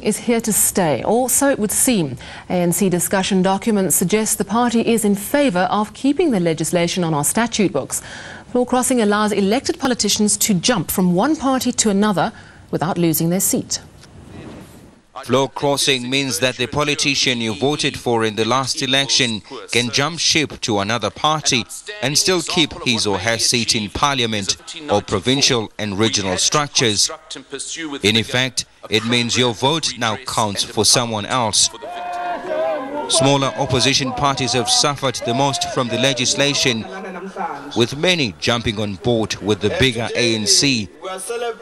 is here to stay, or so it would seem. ANC discussion documents suggest the party is in favour of keeping the legislation on our statute books. Floor crossing allows elected politicians to jump from one party to another without losing their seat. Floor crossing means that the politician you voted for in the last election can jump ship to another party and still keep his or her seat in parliament or provincial and regional structures. In effect, it means your vote now counts for someone else. Smaller opposition parties have suffered the most from the legislation, with many jumping on board with the bigger ANC.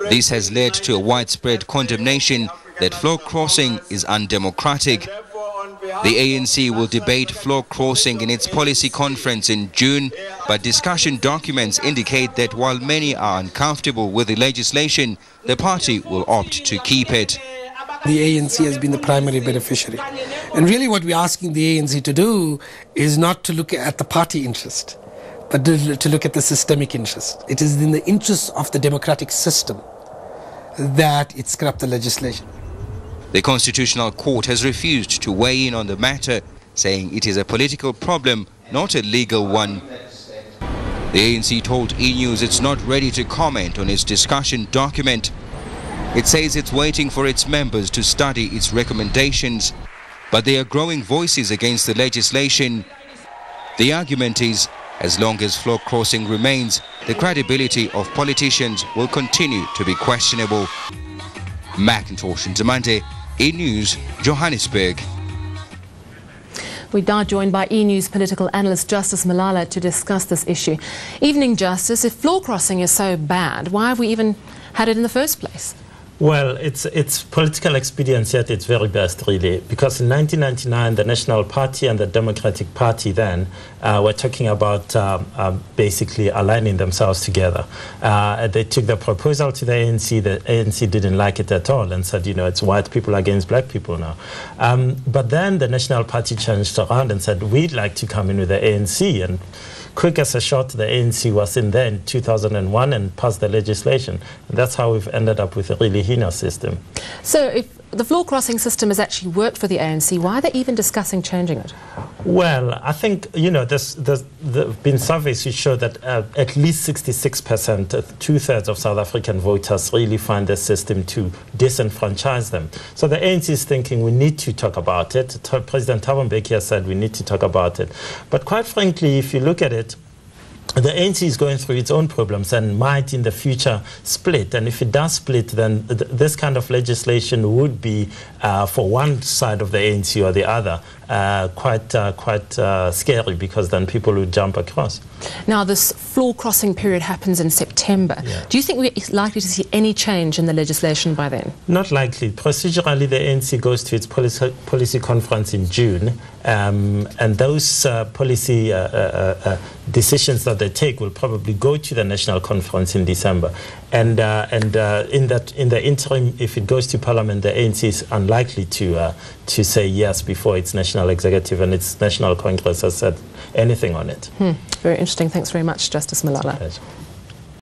This has led to a widespread condemnation that floor crossing is undemocratic. The ANC will debate floor crossing in its policy conference in June, but discussion documents indicate that while many are uncomfortable with the legislation, the party will opt to keep it. The ANC has been the primary beneficiary. And really what we're asking the ANC to do is not to look at the party interest, but to look at the systemic interest. It is in the interest of the democratic system that it scrap the legislation. The Constitutional Court has refused to weigh in on the matter, saying it is a political problem, not a legal one. The ANC told E-News it's not ready to comment on its discussion document. It says it's waiting for its members to study its recommendations, but there are growing voices against the legislation. The argument is, as long as floor crossing remains, the credibility of politicians will continue to be questionable. Macintosh and Zamante, E-News, Johannesburg. We are joined by E-News political analyst Justice Malala to discuss this issue. Evening, Justice. If floor crossing is so bad, why have we even had it in the first place? Well, it's political expedience at its very best, really, because in 1999, the National Party and the Democratic Party then were talking about basically aligning themselves together. They took the proposal to the ANC. The ANC didn't like it at all and said, you know, it's white people against black people now. But then the National Party changed around and said, we'd like to come in with the ANC. And quick as a shot, the ANC was in there in 2001 and passed the legislation. And that's how we've ended up with a really heinous system. So if the floor crossing system has actually worked for the ANC, why are they even discussing changing it? Well, I think, you know, there have been surveys which show that at least 66%, two-thirds of South African voters really find the system to disenfranchise them. So the ANC is thinking we need to talk about it. President Thabo Mbeki has said we need to talk about it. But quite frankly, if you look at it, the ANC is going through its own problems and might in the future split. And if it does split, then this kind of legislation would be, for one side of the ANC or the other, quite scary, because then people would jump across. Now, this floor crossing period happens in September. Yeah. Do you think we're likely to see any change in the legislation by then? Not likely. Procedurally, the ANC goes to its policy conference in June, and those policy decisions that they take will probably go to the national conference in December. And in the interim, if it goes to Parliament, the ANC is unlikely to say yes before its national executive and its national congress has said anything on it. Very interesting. Thanks very much, Justice Malala.